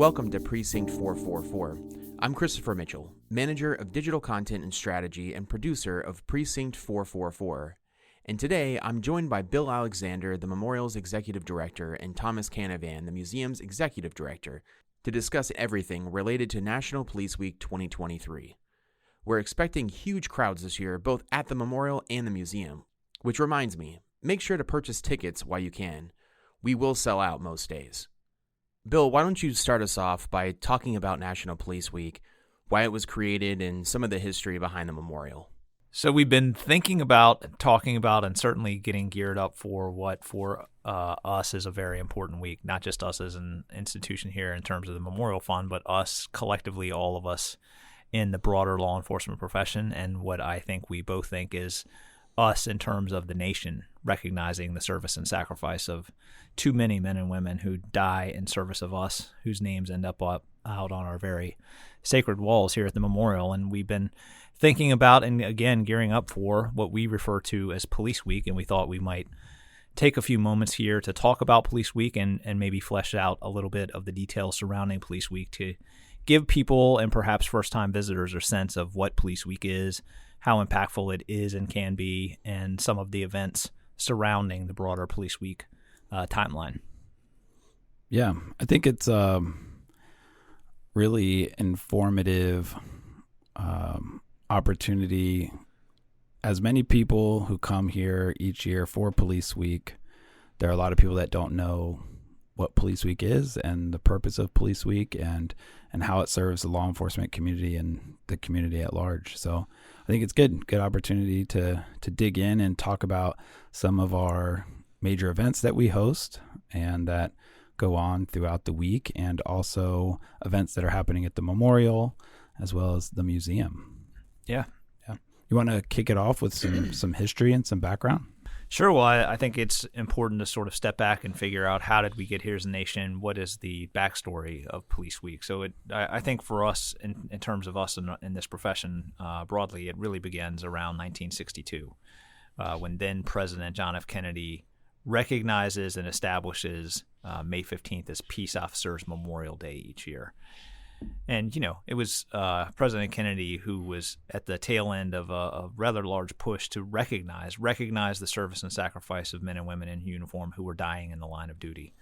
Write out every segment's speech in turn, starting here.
Welcome to Precinct 444. I'm Christopher Mitchell, Manager of Digital Content and Strategy and producer of Precinct 444. And today, I'm joined by Bill Alexander, the Memorial's Executive Director, and Thomas Canavan, the Museum's Executive Director, to discuss everything related to National Police Week 2023. We're expecting huge crowds this year, both at the Memorial and the Museum. Which reminds me, make sure to purchase tickets while you can. We will sell out most days. Bill, why don't you start us off by talking about National Police Week, why it was created, and some of the history behind the memorial? So we've been thinking about, talking about, and certainly getting geared up for what for us is a very important week, not just us as an institution here in terms of the Memorial Fund, but us collectively, all of us in the broader law enforcement profession, and what I think we both think is us in terms of the nation, recognizing the service and sacrifice of too many men and women who die in service of us, whose names end up out on our very sacred walls here at the Memorial. And we've been thinking about, and again, gearing up for what we refer to as Police Week, and we thought we might take a few moments here to talk about Police Week and maybe flesh out a little bit of the details surrounding Police Week to give people and perhaps first-time visitors a sense of what Police Week is, how impactful it is and can be, and some of the events surrounding the broader Police Week timeline. Yeah, I think it's a really informative opportunity. As many people who come here each year for Police Week, there are a lot of people that don't know what Police Week is and the purpose of Police Week and how it serves the law enforcement community and the community at large. So I think it's good opportunity to dig in and talk about some of our major events that we host and that go on throughout the week, and also events that are happening at the Memorial as well as the museum. Yeah. You want to kick it off with some history and some background? Sure. Well, I think it's important to sort of step back and figure out, how did we get here as a nation? What is the backstory of Police Week? So I think for us, in terms of us in this profession broadly, it really begins around 1962, when then President John F. Kennedy recognizes and establishes May 15th as Peace Officers Memorial Day each year. And, it was President Kennedy who was at the tail end of a rather large push to recognize the service and sacrifice of men and women in uniform who were dying in the line of duty,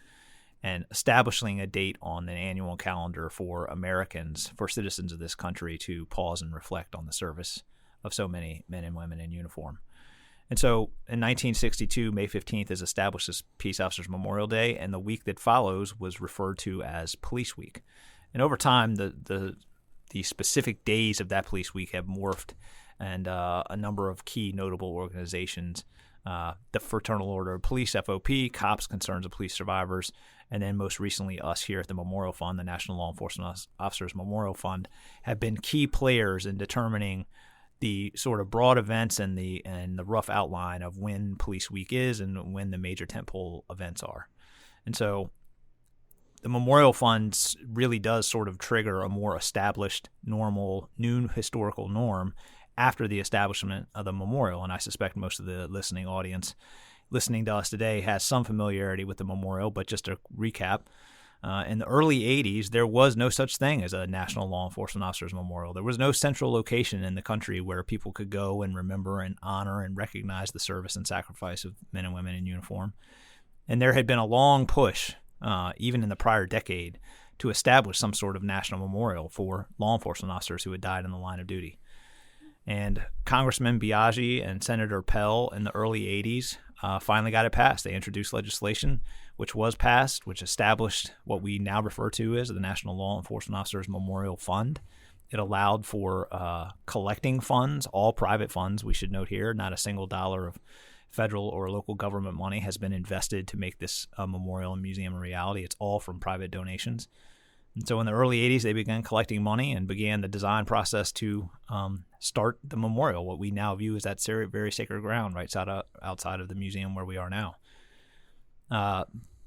and establishing a date on the annual calendar for Americans, for citizens of this country, to pause and reflect on the service of so many men and women in uniform. And so in 1962, May 15th is established as Peace Officers Memorial Day, and the week that follows was referred to as Police Week. And over time, the specific days of that Police Week have morphed, and a number of key notable organizations, the Fraternal Order of Police, FOP, COPS, Concerns of Police Survivors, and then most recently us here at the Memorial Fund, the National Law Enforcement Officers Memorial Fund, have been key players in determining the sort of broad events and the rough outline of when Police Week is and when the major tentpole events are. And so the Memorial Fund really does sort of trigger a more established, normal, new historical norm after the establishment of the Memorial. And I suspect most of the listening audience listening to us today has some familiarity with the Memorial, but just to recap, in the early 80s, there was no such thing as a National Law Enforcement Officers Memorial. There was no central location in the country where people could go and remember and honor and recognize the service and sacrifice of men and women in uniform. And there had been a long push, even in the prior decade, to establish some sort of national memorial for law enforcement officers who had died in the line of duty. And Congressman Biaggi and Senator Pell in the early 80s finally got it passed. They introduced legislation which was passed, which established what we now refer to as the National Law Enforcement Officers Memorial Fund. It allowed for collecting funds, all private funds, we should note here. Not a single dollar of federal or local government money has been invested to make this memorial and museum a reality. It's all from private donations. And so in the early 80s, they began collecting money and began the design process to start the memorial, what we now view as that very sacred ground right outside of the museum where we are now.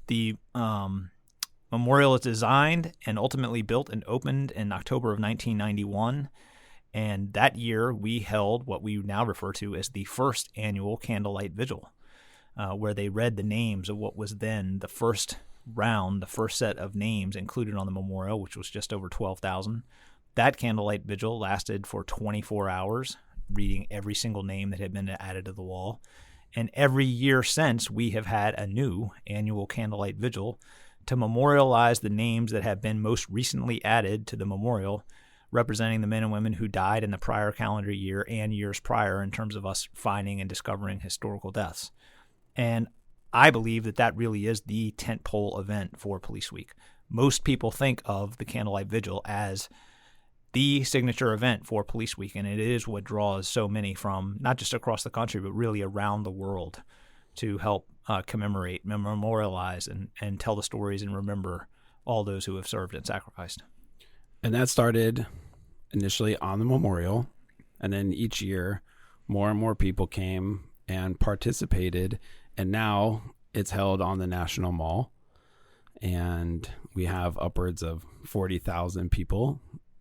The memorial is designed and ultimately built and opened in October of 1991. And that year, we held what we now refer to as the first annual Candlelight Vigil, where they read the names of what was then the first round, the first set of names included on the memorial, which was just over 12,000. That candlelight vigil lasted for 24 hours, reading every single name that had been added to the wall. And every year since, we have had a new annual candlelight vigil to memorialize the names that have been most recently added to the memorial, representing the men and women who died in the prior calendar year and years prior in terms of us finding and discovering historical deaths. And I believe that that really is the tentpole event for Police Week. Most people think of the Candlelight Vigil as the signature event for Police Week, and it is what draws so many from not just across the country, but really around the world to help commemorate, memorialize, and tell the stories and remember all those who have served and sacrificed. And that started initially on the memorial, and then each year more and more people came and participated, and now it's held on the National Mall, and we have upwards of 40,000 people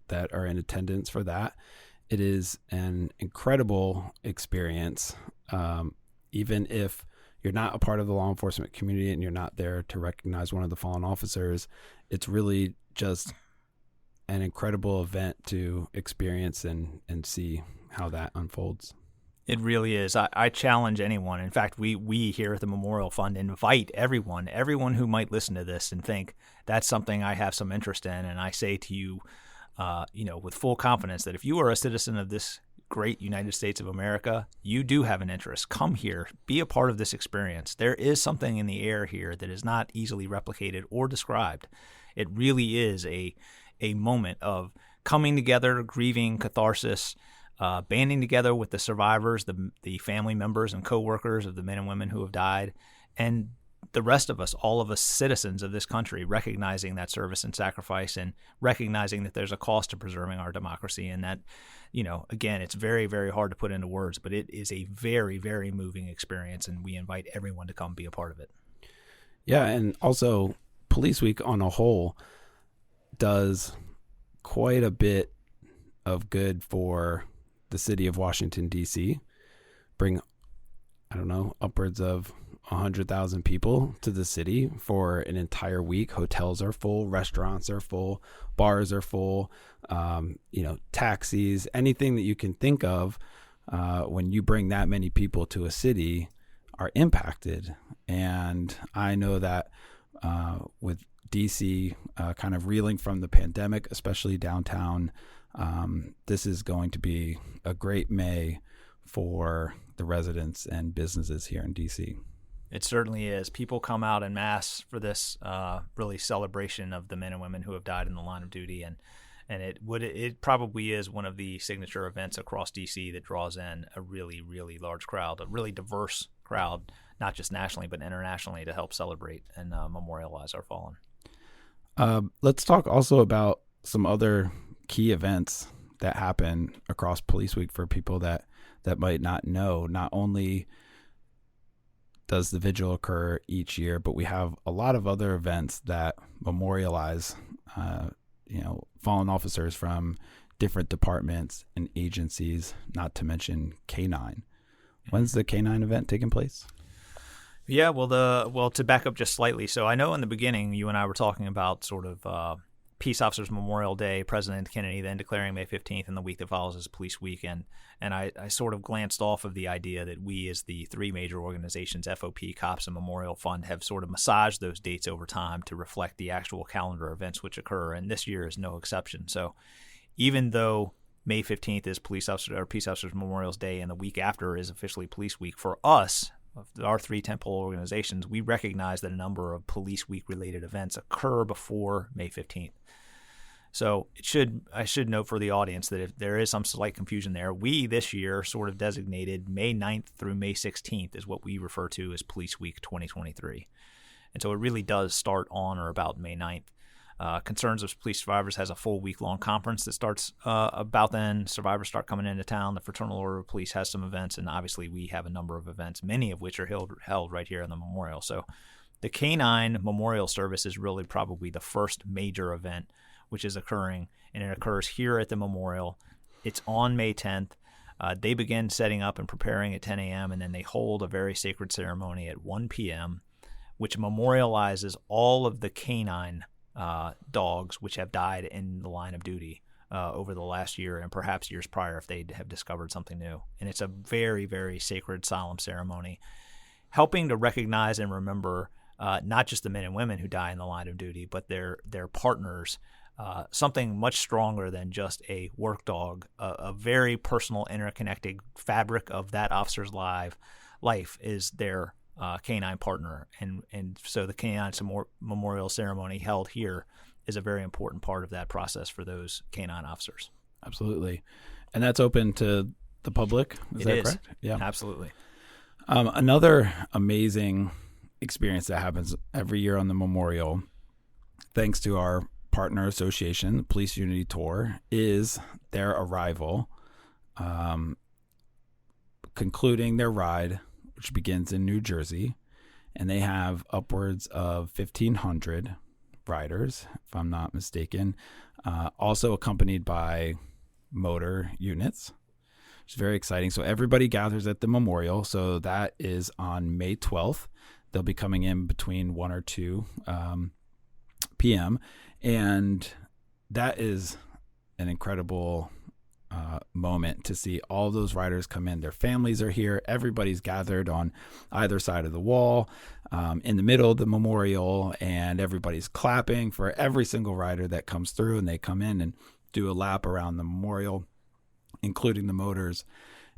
that are in attendance for that. It is an incredible experience. Even if you're not a part of the law enforcement community and you're not there to recognize one of the fallen officers, it's really just an incredible event to experience and see how that unfolds. It really is. I challenge anyone. In fact, we here at the Memorial Fund invite everyone who might listen to this and think that's something I have some interest in. And I say to you, with full confidence that if you are a citizen of this great United States of America, you do have an interest. Come here, be a part of this experience. There is something in the air here that is not easily replicated or described. It really is a moment of coming together, grieving, catharsis, banding together with the survivors, the family members and co-workers of the men and women who have died, and the rest of us, all of us citizens of this country, recognizing that service and sacrifice and recognizing that there's a cost to preserving our democracy. And that, again, it's very, very hard to put into words, but it is a very, very moving experience. And we invite everyone to come be a part of it. Yeah. And also Police Week on a whole does quite a bit of good for the city of Washington, D.C. Bring, upwards of 100,000 people to the city for an entire week. Hotels are full, restaurants are full, bars are full, taxis, anything that you can think of when you bring that many people to a city are impacted. And I know that with DC kind of reeling from the pandemic, especially downtown, this is going to be a great May for the residents and businesses here in DC. It certainly is. People come out en masse for this really celebration of the men and women who have died in the line of duty, and it probably is one of the signature events across DC that draws in a really, really large crowd, a really diverse crowd, not just nationally but internationally, to help celebrate and memorialize our fallen. Let's talk also about some other key events that happen across Police Week for people that might not know. Not only does the vigil occur each year, but we have a lot of other events that memorialize, fallen officers from different departments and agencies, not to mention K9. When's the K9 event taking place? Yeah, well, to back up just slightly. So I know in the beginning, you and I were talking about sort of Peace Officers Memorial Day, President Kennedy then declaring May 15th, and the week that follows is Police Week. And I sort of glanced off of the idea that we, as the three major organizations, FOP, COPS, and Memorial Fund, have sort of massaged those dates over time to reflect the actual calendar events which occur. And this year is no exception. So even though May 15th is Peace Officers Memorial Day and the week after is officially Police Week, for us, our three tentpole organizations, we recognize that a number of Police Week related events occur before May 15th. So I should note for the audience that if there is some slight confusion there, we this year sort of designated May 9th through May 16th is what we refer to as Police Week 2023. And so it really does start on or about May 9th. Concerns of Police Survivors has a full week-long conference that starts about then. Survivors start coming into town. The Fraternal Order of Police has some events, and obviously we have a number of events, many of which are held right here in the memorial. So the K9 Memorial Service is really probably the first major event which is occurring, and it occurs here at the memorial. It's on May 10th. They begin setting up and preparing at 10 a.m., and then they hold a very sacred ceremony at 1 p.m., which memorializes all of the canine dogs which have died in the line of duty over the last year and perhaps years prior if they have discovered something new. And it's a very, very sacred, solemn ceremony, helping to recognize and remember not just the men and women who die in the line of duty, but their partners, something much stronger than just a work dog, a very personal, interconnected fabric of that officer's life is their canine partner. And so the canine memorial ceremony held here is a very important part of that process for those canine officers. Absolutely. And that's open to the public, is that correct? Yeah, absolutely. Another amazing experience that happens every year on the memorial, thanks to our partner association, the Police Unity Tour, is their arrival, concluding their ride, which begins in New Jersey, and they have upwards of 1,500 riders, if I'm not mistaken, also accompanied by motor units. It's very exciting. So everybody gathers at the memorial. So that is on May 12th. They'll be coming in between 1 or 2 p.m. And that is an incredible moment to see all those riders come in. Their families are here. Everybody's gathered on either side of the wall, in the middle of the memorial, and everybody's clapping for every single rider that comes through, and they come in and do a lap around the memorial, including the motors.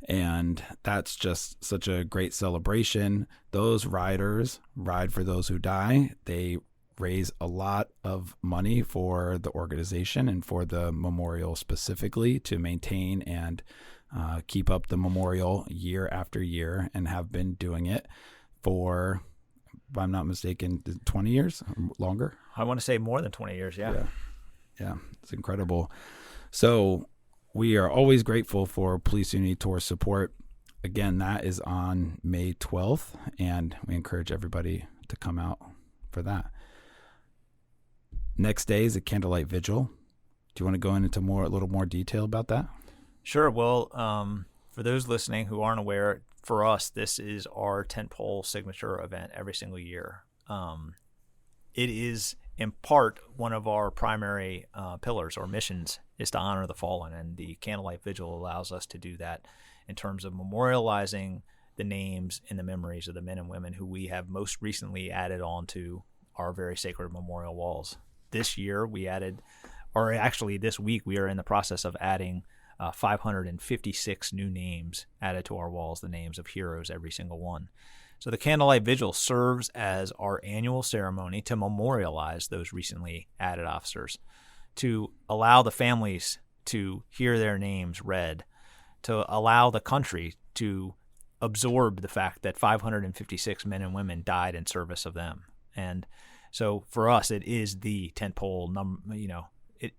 And that's just such a great celebration. Those riders ride for those who die. They raise a lot of money for the organization and for the memorial specifically to maintain and keep up the memorial year after year, and have been doing it for, if I'm not mistaken, 20 years or longer. I want to say more than 20 years. Yeah. It's incredible. So we are always grateful for Police Unity Tour support. Again, that is on May 12th, and we encourage everybody to come out for that. Next day is a Candlelight Vigil. Do you want to go into a little more detail about that? Sure. Well, for those listening who aren't aware, for us, this is our tentpole signature event every single year. It is, in part, one of our primary pillars or missions is to honor the fallen, and the Candlelight Vigil allows us to do that in terms of memorializing the names and the memories of the men and women who we have most recently added onto our very sacred memorial walls. This year we added, or actually this week, we are in the process of adding 556 new names added to our walls, the names of heroes, every single one. So the Candlelight Vigil serves as our annual ceremony to memorialize those recently added officers, to allow the families to hear their names read, to allow the country to absorb the fact that 556 men and women died in service of them. And so for us, it is the tentpole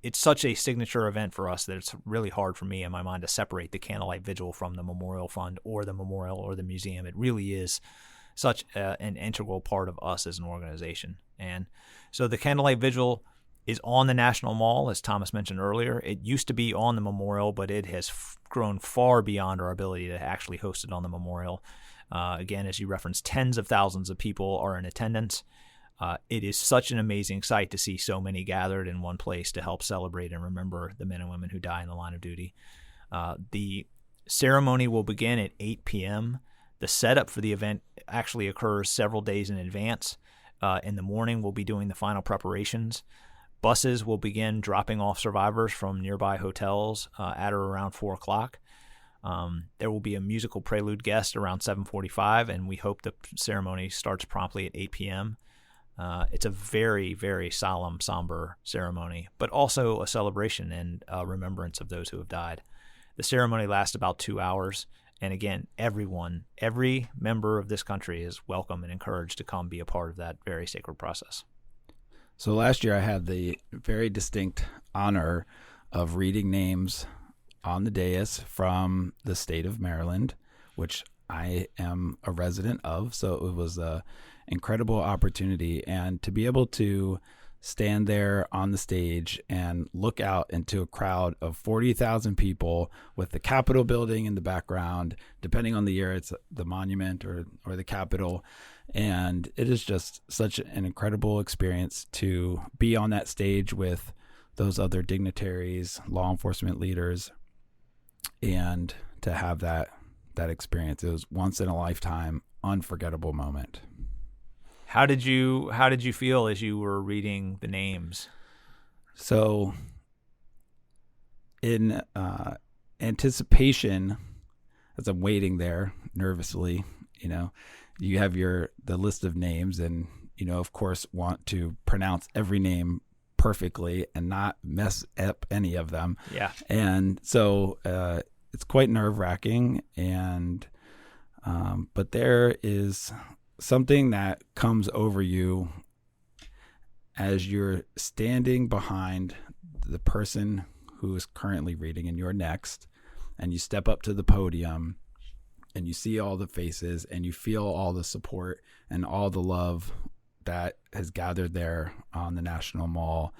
it's such a signature event for us that it's really hard for me in my mind to separate the Candlelight Vigil from the Memorial Fund or the memorial or the museum. It really is such an integral part of us as an organization. And so the Candlelight Vigil is on the National Mall, as Thomas mentioned earlier. It used to be on the memorial, but it has grown far beyond our ability to actually host it on the memorial. Again, as you referenced, tens of thousands of people are in attendance. It is such an amazing sight to see so many gathered in one place to help celebrate and remember the men and women who die in the line of duty. The ceremony will begin at 8 p.m. The setup for the event actually occurs several days in advance. In the morning, we'll be doing the final preparations. Buses will begin dropping off survivors from nearby hotels at or around 4 o'clock. There will be a musical prelude guest around 7:45, and we hope the ceremony starts promptly at 8 p.m. It's a very, very solemn, somber ceremony, but also a celebration and a remembrance of those who have died. The ceremony lasts about 2 hours, and again, every member of this country is welcome and encouraged to come be a part of that very sacred process. So last year I had the very distinct honor of reading names on the dais from the state of Maryland, which I am a resident of. So it was a incredible opportunity, and to be able to stand there on the stage and look out into a crowd of 40,000 people with the Capitol building in the background. Depending on the year, it's the monument or the Capitol. And it is just such an incredible experience to be on that stage with those other dignitaries, law enforcement leaders, and to have that experience. It was once in a lifetime, unforgettable moment. How did you feel as you were reading the names? So in anticipation, as I'm waiting there nervously, you have the list of names, and of course want to pronounce every name perfectly and not mess up any of them. Yeah. And so it's quite nerve-wracking, and but there is something that comes over you as you're standing behind the person who is currently reading and you're next, and you step up to the podium and you see all the faces and you feel all the support and all the love that has gathered there on the National Mall,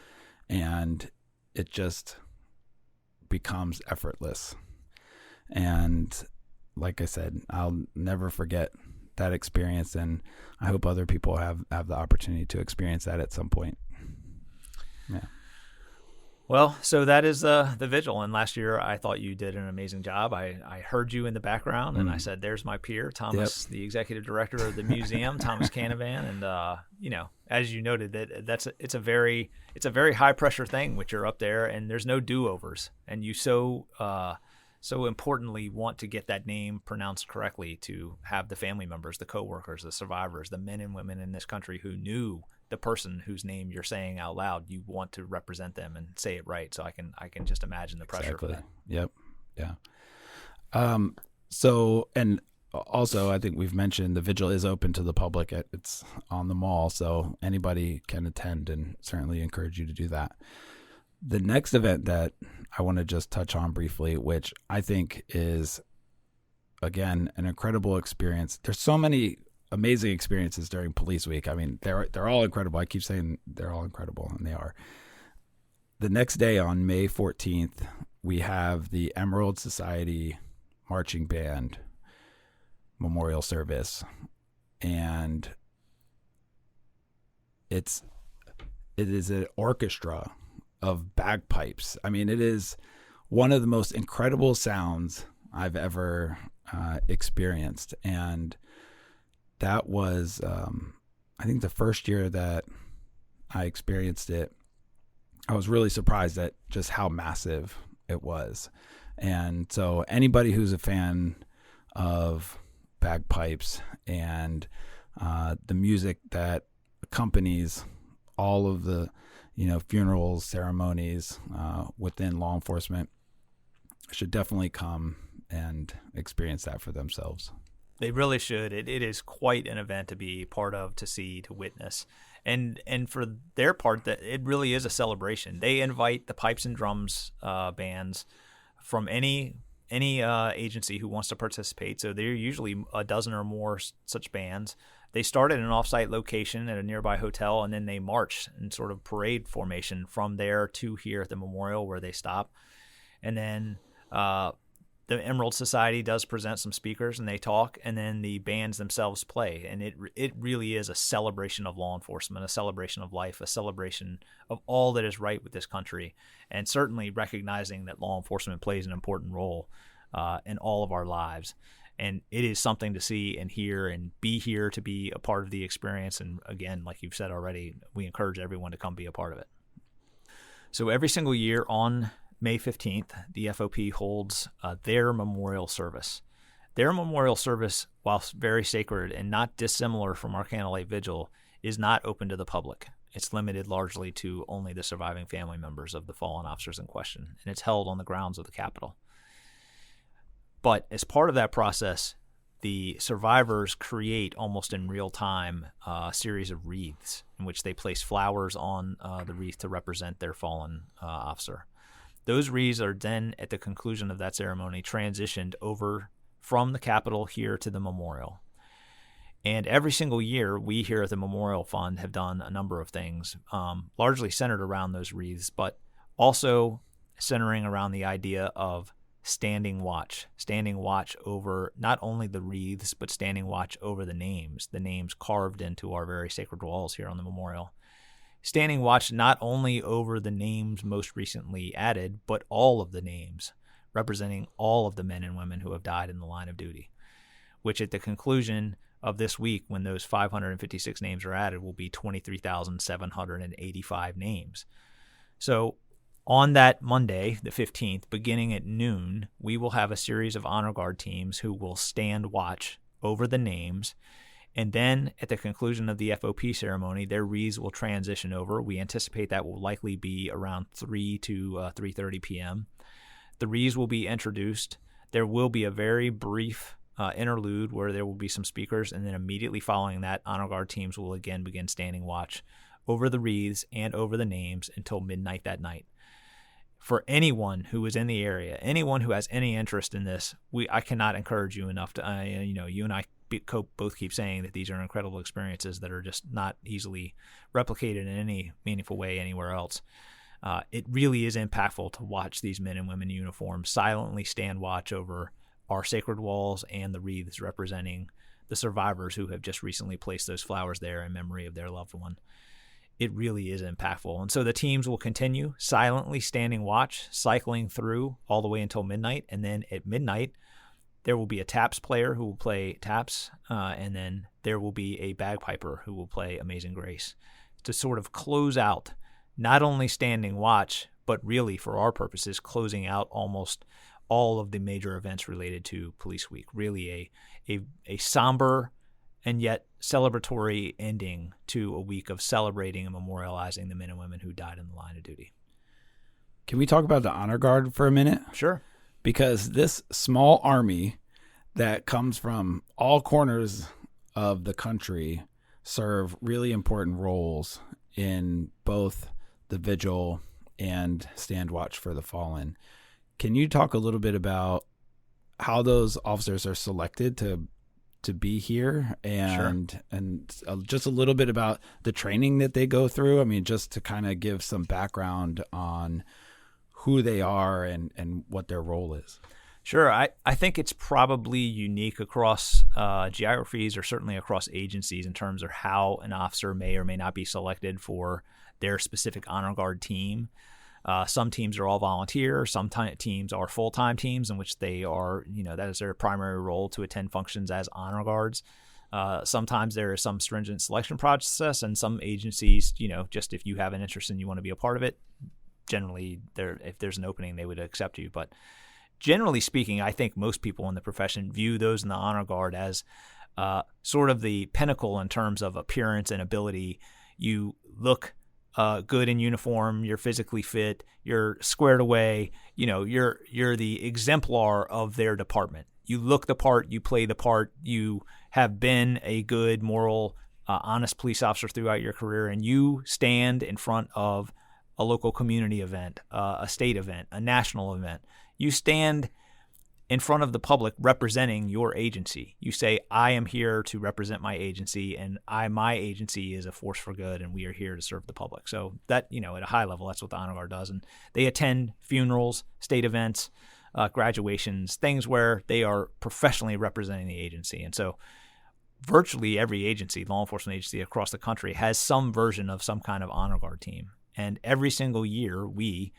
and it just becomes effortless. And like I said, I'll never forget that experience, and I hope other people have the opportunity to experience that at some point. Yeah. Well, so that is the Vigil, and last year I thought you did an amazing job. I heard you in the background, and I said, "There's my peer, Thomas, the executive director of the museum, Thomas Canavan." And as you noted, it's a very high pressure thing which you're up there, and there's no do-overs, and you so importantly want to get that name pronounced correctly to have the family members, the coworkers, the survivors, the men and women in this country who knew the person whose name you're saying out loud. You want to represent them and say it right. So I can just imagine the pressure for that. Yep. Yeah. So, and also I think we've mentioned the Vigil is open to the public. It's on the mall, so anybody can attend, and certainly encourage you to do that. The next event that I want to just touch on briefly, which I think is, again, an incredible experience. There's so many amazing experiences during Police Week. I mean, they're all incredible. I keep saying they're all incredible, and they are. The next day on May 14th, we have the Emerald Society Marching Band memorial service, and it is an orchestra of bagpipes. I mean, it is one of the most incredible sounds I've ever experienced. And that was, I think, the first year that I experienced it, I was really surprised at just how massive it was. And so anybody who's a fan of bagpipes and the music that accompanies all of the funerals, ceremonies within law enforcement should definitely come and experience that for themselves. They really should. It is quite an event to be part of, to see, to witness. And for their part, that it really is a celebration. They invite the pipes and drums bands from any agency who wants to participate. So there are usually a dozen or more such bands. They start at an offsite location at a nearby hotel, and then they march in sort of parade formation from there to here at the memorial where they stop. And then the Emerald Society does present some speakers, and they talk, and then the bands themselves play. And it really is a celebration of law enforcement, a celebration of life, a celebration of all that is right with this country, and certainly recognizing that law enforcement plays an important role in all of our lives. And it is something to see and hear and be here to be a part of the experience. And again, like you've said already, we encourage everyone to come be a part of it. So every single year on May 15th, the FOP holds their memorial service. Their memorial service, whilst very sacred and not dissimilar from our Candlelight Vigil, is not open to the public. It's limited largely to only the surviving family members of the fallen officers in question, and it's held on the grounds of the Capitol. But as part of that process, the survivors create almost in real time a series of wreaths in which they place flowers on the wreath to represent their fallen officer. Those wreaths are then, at the conclusion of that ceremony, transitioned over from the Capitol here to the memorial. And every single year, we here at the Memorial Fund have done a number of things, largely centered around those wreaths, but also centering around the idea of standing watch over not only the wreaths, but standing watch over the names carved into our very sacred walls here on the memorial. Standing watch not only over the names most recently added, but all of the names, representing all of the men and women who have died in the line of duty, which at the conclusion of this week, when those 556 names are added, will be 23,785 names. So on that Monday, the 15th, beginning at noon, we will have a series of honor guard teams who will stand watch over the names. And then at the conclusion of the FOP ceremony, their wreaths will transition over. We anticipate that will likely be around 3 to 3:30 p.m. The wreaths will be introduced. There will be a very brief interlude where there will be some speakers, and then immediately following that, honor guard teams will again begin standing watch over the wreaths and over the names until midnight that night. For anyone who is in the area, anyone who has any interest in this, I cannot encourage you enough to, you and I both keep saying that these are incredible experiences that are just not easily replicated in any meaningful way anywhere else. It really is impactful to watch these men and women in uniform silently stand watch over our sacred walls and the wreaths representing the survivors who have just recently placed those flowers there in memory of their loved one. It really is impactful. And so the teams will continue silently standing watch, cycling through all the way until midnight. And then at midnight, there will be a taps player who will play taps, and then there will be a bagpiper who will play Amazing Grace to sort of close out not only standing watch, but really, for our purposes, closing out almost all of the major events related to Police Week. Really a somber and yet celebratory ending to a week of celebrating and memorializing the men and women who died in the line of duty. Can we talk about the honor guard for a minute? Sure. Because this small army that comes from all corners of the country serve really important roles in both the Vigil and Stand Watch for the Fallen. Can you talk a little bit about how those officers are selected to be here, and Sure. and just a little bit about the training that they go through? I mean, just to kind of give some background on who they are and what their role is. Sure. I think it's probably unique across geographies, or certainly across agencies, in terms of how an officer may or may not be selected for their specific honor guard team. Some teams are all volunteer. Some teams are full-time teams in which they are, that is their primary role, to attend functions as honor guards. Sometimes there is some stringent selection process, and some agencies, just if you have an interest and you want to be a part of it, generally, if there's an opening, they would accept you. But generally speaking, I think most people in the profession view those in the honor guard as sort of the pinnacle in terms of appearance and ability. You look good in uniform, you're physically fit, you're squared away, you're the exemplar of their department. You look the part, you play the part, you have been a good, moral, honest police officer throughout your career, and you stand in front of a local community event, a state event, a national event. You stand in front of the public representing your agency. You say, I am here to represent my agency, and my agency is a force for good, and we are here to serve the public. So that, at a high level, that's what the honor guard does. And they attend funerals, state events, graduations, things where they are professionally representing the agency. And so virtually every agency, law enforcement agency across the country, has some version of some kind of honor guard team. And every single year, we,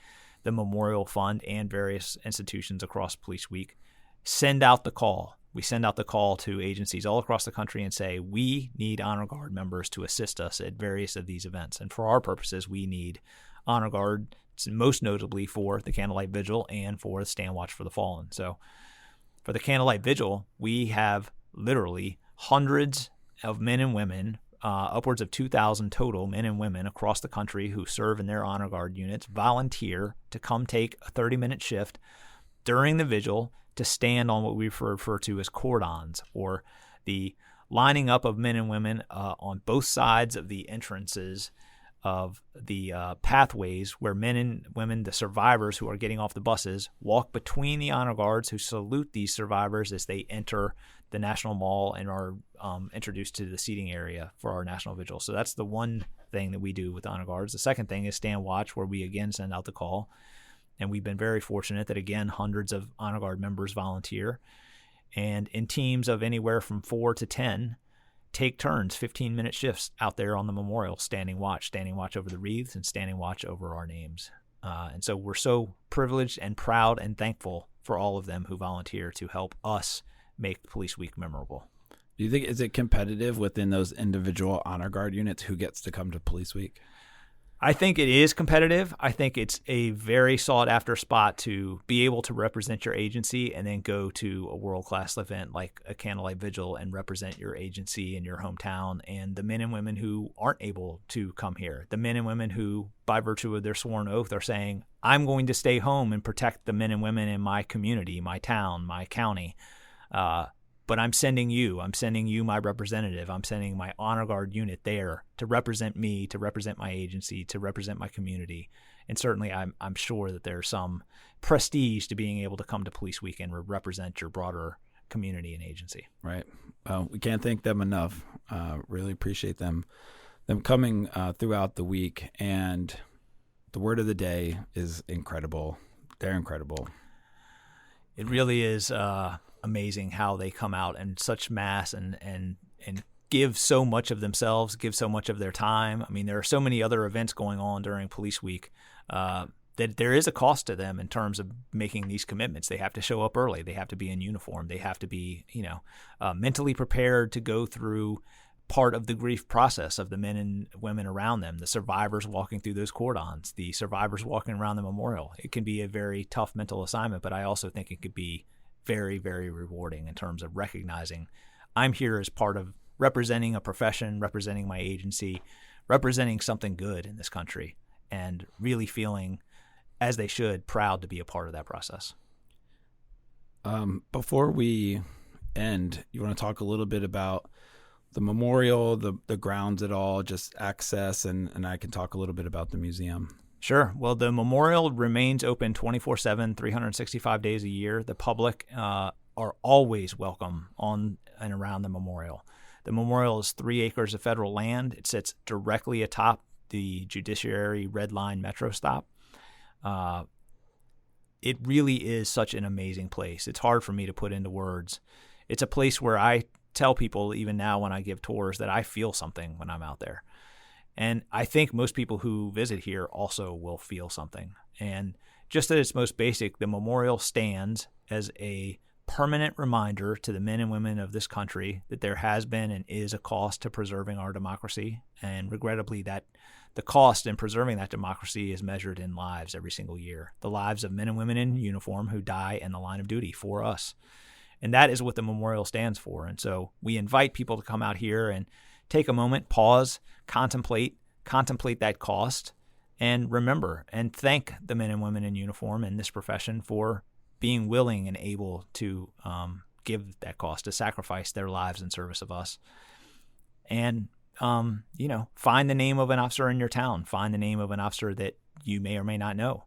the Memorial Fund, and various institutions across Police Week, send out the call. We send out the call to agencies all across the country and say, we need honor guard members to assist us at various of these events. And for our purposes, we need honor guard, most notably for the Candlelight Vigil and for the Stand Watch for the Fallen. So for the Candlelight Vigil, we have literally hundreds of men and women, upwards of 2,000 total men and women across the country who serve in their honor guard units, volunteer to come take a 30-minute shift during the vigil to stand on what we refer to as cordons, or the lining up of men and women on both sides of the entrances of the pathways where men and women, the survivors who are getting off the buses, walk between the honor guards who salute these survivors as they enter the National Mall and are introduced to the seating area for our National Vigil. So that's the one thing that we do with honor guards. The second thing is stand watch, where we again send out the call. And we've been very fortunate that, again, hundreds of honor guard members volunteer. And in teams of anywhere from 4 to 10, take turns, 15-minute shifts out there on the memorial, standing watch over the wreaths and standing watch over our names. And so we're so privileged and proud and thankful for all of them who volunteer to help us make Police Week memorable. Do you think, is it competitive within those individual honor guard units who gets to come to Police Week? I think it is competitive. I think it's a very sought-after spot to be able to represent your agency and then go to a world-class event like a Candlelight Vigil and represent your agency in your hometown, and the men and women who aren't able to come here, the men and women who, by virtue of their sworn oath, are saying, I'm going to stay home and protect the men and women in my community, my town, my county. But I'm sending you my representative. I'm sending my honor guard unit there to represent me, to represent my agency, to represent my community. And certainly I'm sure that there's some prestige to being able to come to Police Week and represent your broader community and agency. Right. Well, we can't thank them enough. Really appreciate them coming throughout the week. And the word of the day is incredible. They're incredible. It really is amazing how they come out in such mass and give so much of themselves, give so much of their time. I mean, there are so many other events going on during Police Week that there is a cost to them in terms of making these commitments. They have to show up early. They have to be in uniform. They have to be, mentally prepared to go through part of the grief process of the men and women around them, the survivors walking through those cordons, the survivors walking around the memorial. It can be a very tough mental assignment, but I also think it could be very, very rewarding in terms of recognizing I'm here as part of representing a profession, representing my agency, representing something good in this country, and really feeling, as they should, proud to be a part of that process. Before we end, you want to talk a little bit about the memorial, the grounds at all, just access, and I can talk a little bit about the museum. Sure. Well, the memorial remains open 24/7, 365 days a year. The public are always welcome on and around the memorial. The memorial is 3 acres of federal land. It sits directly atop the Judiciary Red Line Metro stop. It really is such an amazing place. It's hard for me to put into words. It's a place where I tell people, even now when I give tours, that I feel something when I'm out there. And I think most people who visit here also will feel something. And just at its most basic, the memorial stands as a permanent reminder to the men and women of this country that there has been and is a cost to preserving our democracy. And regrettably, that the cost in preserving that democracy is measured in lives every single year. The lives of men and women in uniform who die in the line of duty for us. And that is what the memorial stands for. And so we invite people to come out here and take a moment, pause, contemplate that cost, and remember and thank the men and women in uniform in this profession for being willing and able to give that cost, to sacrifice their lives in service of us. And, find the name of an officer in your town. Find the name of an officer that you may or may not know.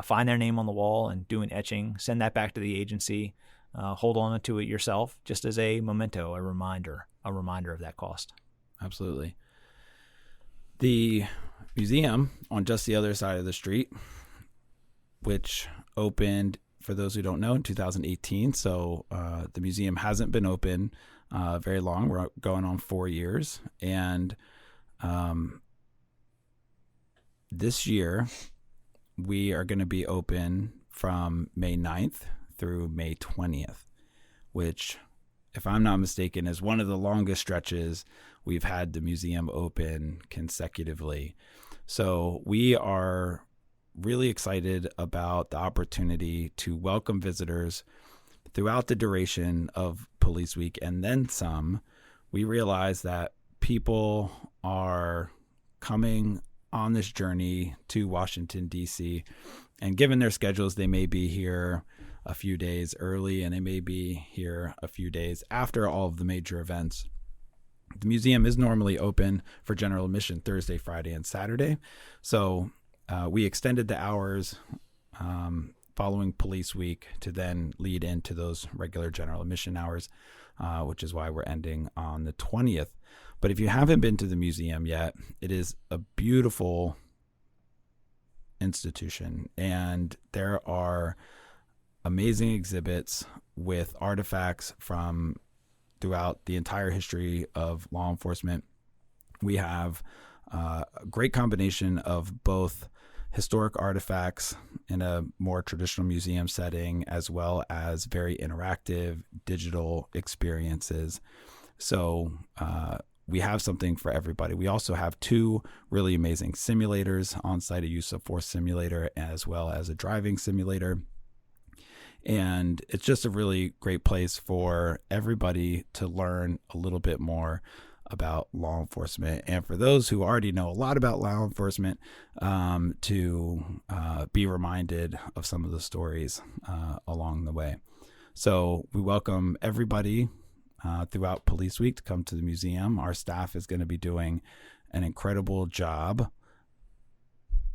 Find their name on the wall and do an etching. Send that back to the agency. Hold on to it yourself, just as a memento, a reminder of that cost. Absolutely. The museum on just the other side of the street, which opened, for those who don't know, in 2018. So the museum hasn't been open very long. We're going on 4 years. And this year, we are going to be open from May 9th through May 20th, which, if I'm not mistaken, is one of the longest stretches we've had the museum open consecutively. So we are really excited about the opportunity to welcome visitors throughout the duration of Police Week and then some. We realize that people are coming on this journey to Washington, D.C., and given their schedules, they may be here a few days early and they may be here a few days after all of the major events. The museum is normally open for general admission Thursday, Friday, and Saturday. So we extended the hours following Police Week to then lead into those regular general admission hours, which is why we're ending on the 20th. But if you haven't been to the museum yet, it is a beautiful institution, and there are amazing exhibits with artifacts from throughout the entire history of law enforcement. We have a great combination of both historic artifacts in a more traditional museum setting, as well as very interactive digital experiences. So we have something for everybody. We also have 2 really amazing simulators on site, a use of force simulator as well as a driving simulator. And it's just a really great place for everybody to learn a little bit more about law enforcement. And for those who already know a lot about law enforcement, to be reminded of some of the stories along the way. So we welcome everybody throughout Police Week to come to the museum. Our staff is going to be doing an incredible job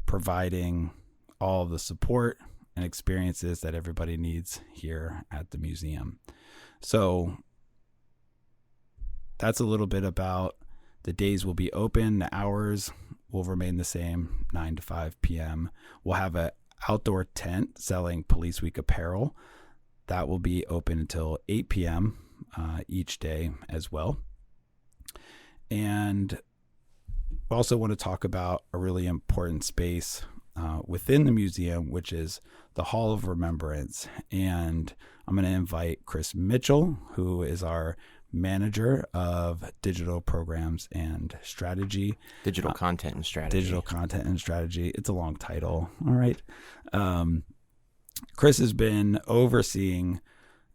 providing all of the support and experiences that everybody needs here at the museum. So that's a little bit about the days will be open. The hours will remain the same, 9 to 5 p.m. We'll have an outdoor tent selling Police Week apparel. That will be open until 8 p.m. Each day as well. And we also want to talk about a really important space within the museum, which is the Hall of Remembrance. And I'm going to invite Chris Mitchell, who is our manager of digital programs and strategy. Digital content and strategy. Digital content and strategy. It's a long title. All right. Chris has been overseeing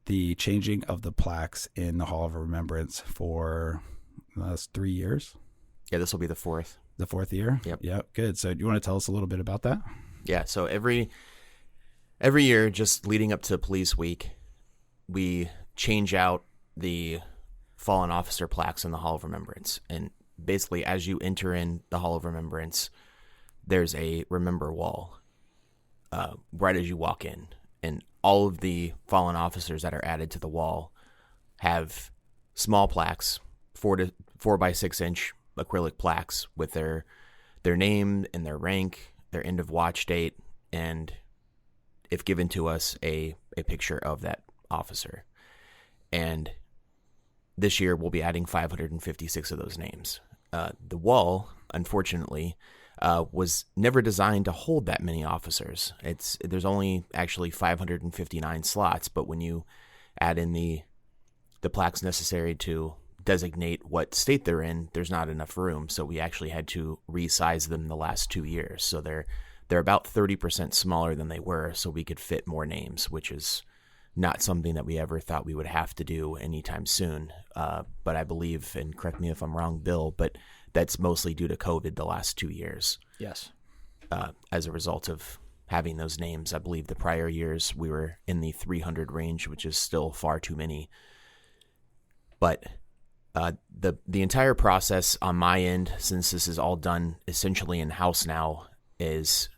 the changing of the plaques in the Hall of Remembrance for the last 3 years. Yeah, this will be the 4th. The 4th year? Yep. Good. So do you want to tell us a little bit about that? Yeah, so every year, just leading up to Police Week, we change out the fallen officer plaques in the Hall of Remembrance. And basically, as you enter in the Hall of Remembrance, there's a remember wall right as you walk in. And all of the fallen officers that are added to the wall have small plaques, 4 by 6 inch acrylic plaques with their name and their rank, their end of watch date, and if given to us, a picture of that officer. And this year we'll be adding 556 of those names. The wall, unfortunately, was never designed to hold that many officers. There's only actually 559 slots, but when you add in the plaques necessary to designate what state they're in, there's not enough room. So we actually had to resize them the last 2 years. So they're about 30% smaller than they were, so we could fit more names, which is not something that we ever thought we would have to do anytime soon. But I believe, and correct me if I'm wrong, Bill, but that's mostly due to COVID the last 2 years. Yes. As a result of having those names. I believe the prior years we were in the 300 range, which is still far too many. But the entire process on my end, since this is all done essentially in-house now, is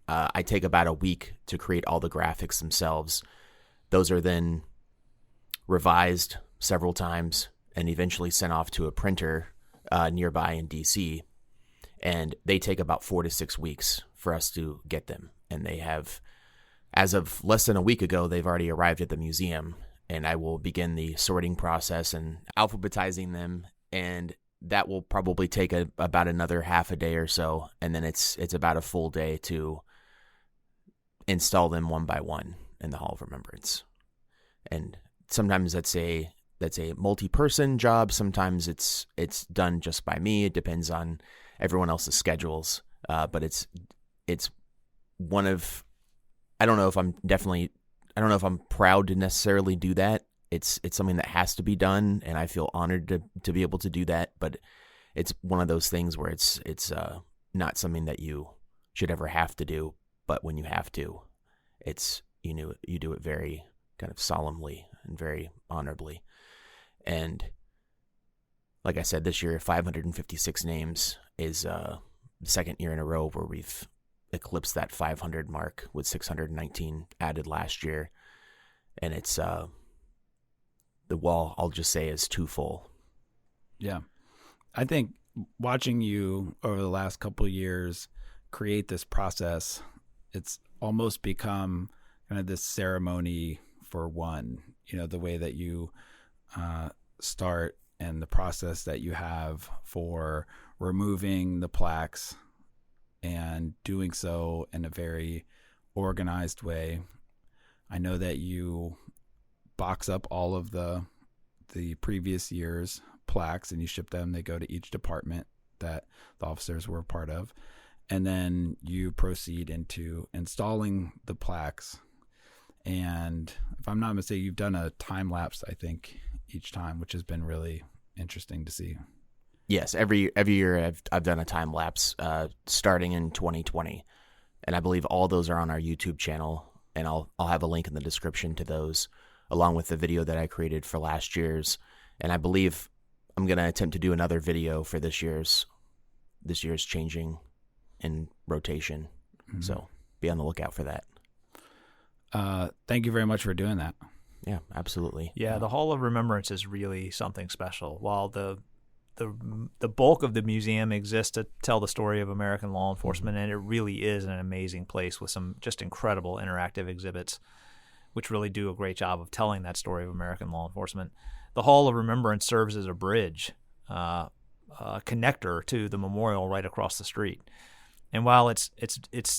I take about a week to create all the graphics themselves. Those are then revised several times and eventually sent off to a printer nearby in DC. And they take about 4 to 6 weeks for us to get them. And they have, as of less than a week ago, they've already arrived at the museum. And I will begin the sorting process and alphabetizing them. And that will probably take about another half a day or so. And then it's about a full day to install them one by one in the Hall of Remembrance. And sometimes that's a multi-person job. Sometimes it's done just by me. It depends on everyone else's schedules. But it's one of, I don't know if I'm proud to necessarily do that. It's something that has to be done, and I feel honored to be able to do that. But it's one of those things where it's not something that you should ever have to do. But when you have to, you do it very kind of solemnly and very honorably. And like I said, this year 556 names is the second year in a row where we've eclipsed that 500 mark with 619 added last year. And it's the wall, I'll just say, is too full. Yeah. I think watching you over the last couple of years create this process, it's almost become kind of this ceremony for one, the way that you start and the process that you have for removing the plaques and doing so in a very organized way. I know that you box up all of the previous year's plaques and you ship them. They go to each department that the officers were a part of. And then you proceed into installing the plaques. And if I'm not mistaken, you've done a time lapse, I think, each time, which has been really interesting to see. Yes, every year I've done a time lapse, starting in 2020, and I believe all those are on our YouTube channel, and I'll have a link in the description to those, along with the video that I created for last year's, and I believe I'm gonna attempt to do another video for this year's changing in rotation, so be on the lookout for that. Thank you very much for doing that. Yeah, absolutely. Yeah, the Hall of Remembrance is really something special. While the bulk of the museum exists to tell the story of American law enforcement, and it really is an amazing place with some just incredible interactive exhibits, which really do a great job of telling that story of American law enforcement. The Hall of Remembrance serves as a bridge, a connector to the memorial right across the street. And while it's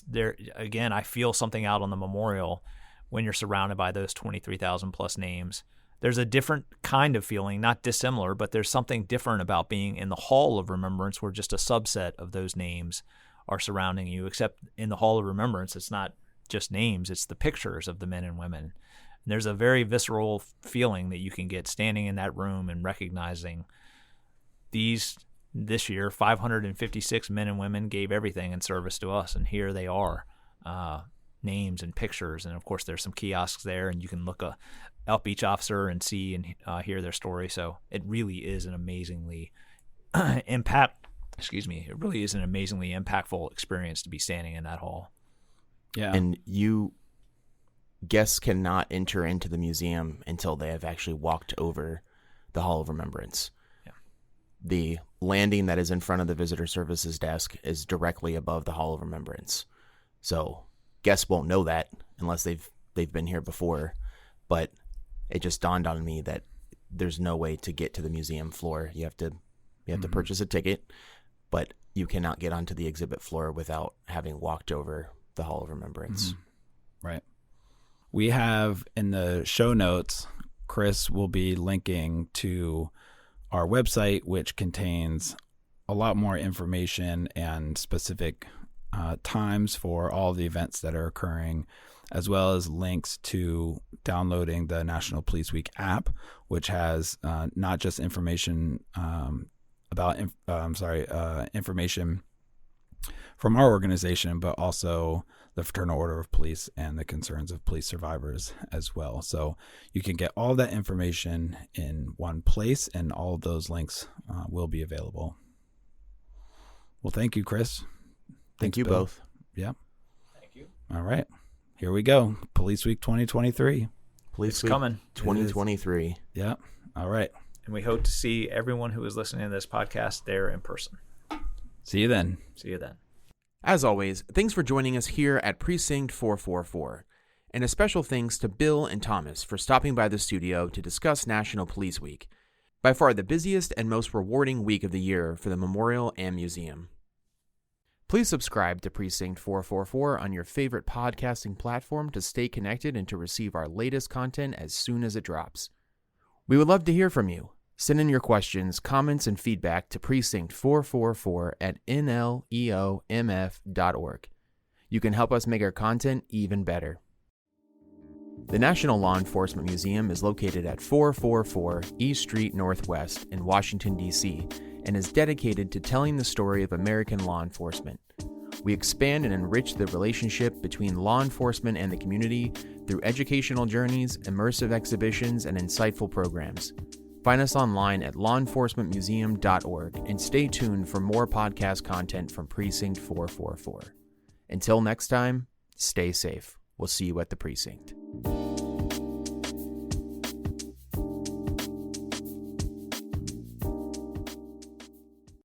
there, again, I feel something out on the memorial when you're surrounded by those 23,000 plus names. There's a different kind of feeling, not dissimilar, but there's something different about being in the Hall of Remembrance where just a subset of those names are surrounding you, except in the Hall of Remembrance, it's not just names, it's the pictures of the men and women. And there's a very visceral feeling that you can get standing in that room and recognizing this year, 556 men and women gave everything in service to us, and here they are, names and pictures. And of course, there's some kiosks there, and you can look up each officer and see and hear their story. So it really is an amazingly impactful experience to be standing in that hall. Yeah. And guests cannot enter into the museum until they have actually walked over the Hall of Remembrance. Yeah. The landing that is in front of the visitor services desk is directly above the Hall of Remembrance. So guests won't know that unless they've been here before, but it just dawned on me that there's no way to get to the museum floor. You have to purchase a ticket, but you cannot get onto the exhibit floor without having walked over the Hall of Remembrance. Right. We have in the show notes, Chris will be linking to our website, which contains a lot more information and specific times for all the events that are occurring, as well as links to downloading the National Police Week app, which has not just information information from our organization, but also the Fraternal Order of Police and the concerns of police survivors as well. So you can get all that information in one place, and all of those links will be available. Well, thank you, Chris. Thank you Bill. both. Yeah. Thank you. All right. Here we go. Police Week 2023. It's coming. 2023. Yeah. All right. And we hope to see everyone who is listening to this podcast there in person. See you then. See you then. As always, thanks for joining us here at Precinct 444. And a special thanks to Bill and Thomas for stopping by the studio to discuss National Police Week, by far the busiest and most rewarding week of the year for the memorial and museum. Please subscribe to Precinct 444 on your favorite podcasting platform to stay connected and to receive our latest content as soon as it drops. We would love to hear from you. Send in your questions, comments, and feedback to precinct444@nleomf.org. You can help us make our content even better. The National Law Enforcement Museum is located at 444 East Street Northwest in Washington, D.C., and is dedicated to telling the story of American law enforcement. We expand and enrich the relationship between law enforcement and the community through educational journeys, immersive exhibitions, and insightful programs. Find us online at lawenforcementmuseum.org and stay tuned for more podcast content from Precinct 444. Until next time, stay safe. We'll see you at the precinct.